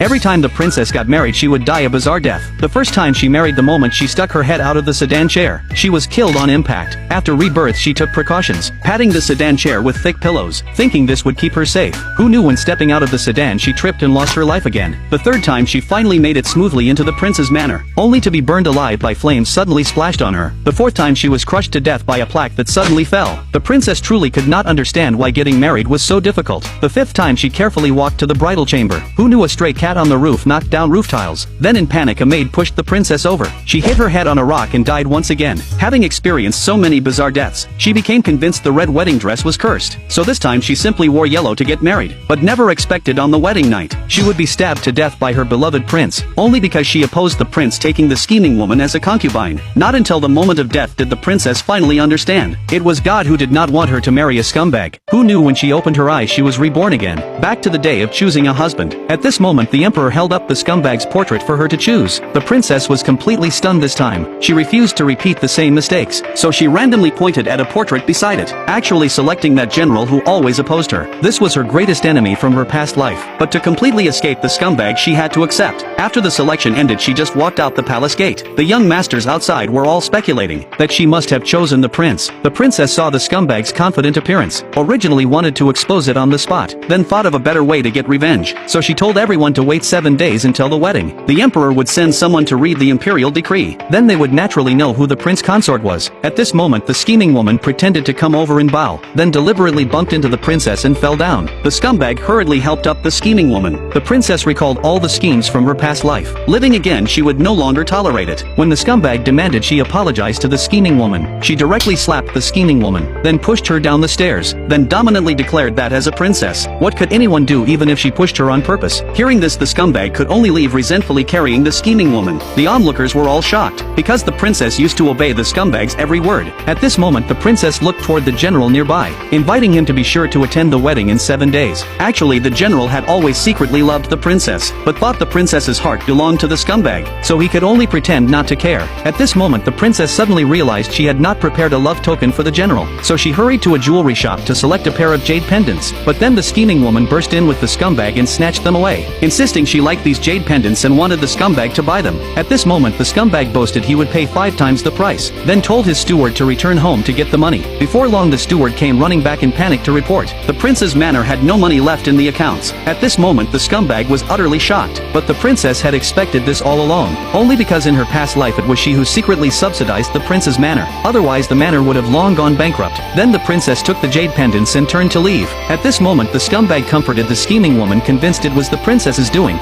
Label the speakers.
Speaker 1: Every time the princess got married she would die a bizarre death. The first time she married, the moment she stuck her head out of the sedan chair, she was killed on impact. After rebirth she took precautions, padding the sedan chair with thick pillows, thinking this would keep her safe. Who knew when stepping out of the sedan she tripped and lost her life again. The third time she finally made it smoothly into the prince's manor, only to be burned alive by flames suddenly splashed on her. The fourth time she was crushed to death by a plaque that suddenly fell. The princess truly could not understand why getting married was so difficult. The fifth time she carefully walked to the bridal chamber. Who knew a stray cat on the roof knocked down roof tiles? Then in panic a maid pushed the princess over. She hit her head on a rock and died once again. Having experienced so many bizarre deaths, she became convinced the red wedding dress was cursed. So this time she simply wore yellow to get married, but never expected on the wedding night she would be stabbed to death by her beloved prince, only because she opposed the prince taking the scheming woman as a concubine. Not until the moment of death did the princess finally understand. It was God who did not want her to marry a scumbag. Who knew when she opened her eyes she was reborn again, back to the day of choosing a husband. At this moment the emperor held up the scumbag's portrait for her to choose. The princess was completely stunned this time. She refused to repeat the same mistakes, so she randomly pointed at a portrait beside it, actually selecting that general who always opposed her. This was her greatest enemy from her past life, but to completely escape the scumbag she had to accept. After the selection ended she just walked out the palace gate. The young masters outside were all speculating that she must have chosen the prince. The princess saw the scumbag's confident appearance, originally wanted to expose it on the spot, then thought of a better way to get revenge, so she told everyone to wait 7 days until the wedding. The emperor would send someone to read the imperial decree. Then they would naturally know who the prince consort was. At this moment the scheming woman pretended to come over and bow, then deliberately bumped into the princess and fell down. The scumbag hurriedly helped up the scheming woman. The princess recalled all the schemes from her past life. Living again she would no longer tolerate it. When the scumbag demanded she apologize to the scheming woman, she directly slapped the scheming woman, then pushed her down the stairs, then dominantly declared that as a princess, what could anyone do even if she pushed her on purpose? Hearing this the scumbag could only leave resentfully carrying the scheming woman. The onlookers were all shocked, because the princess used to obey the scumbag's every word. At this moment the princess looked toward the general nearby, inviting him to be sure to attend the wedding in 7 days. Actually the general had always secretly loved the princess, but thought the princess's heart belonged to the scumbag, so he could only pretend not to care. At this moment the princess suddenly realized she had not prepared a love token for the general, so she hurried to a jewelry shop to select a pair of jade pendants, but then the scheming woman burst in with the scumbag and snatched them away, insisting she liked these jade pendants and wanted the scumbag to buy them. At this moment the scumbag boasted he would pay 5 times the price, then told his steward to return home to get the money. Before long the steward came running back in panic to report the prince's manor had no money left in the accounts. At this moment the scumbag was utterly shocked, but the princess had expected this all along, only because in her past life it was she who secretly subsidized the prince's manor. Otherwise the manor would have long gone bankrupt. Then the princess took the jade pendants and turned to leave. At this moment the scumbag comforted the scheming woman, convinced it was the princess's doing.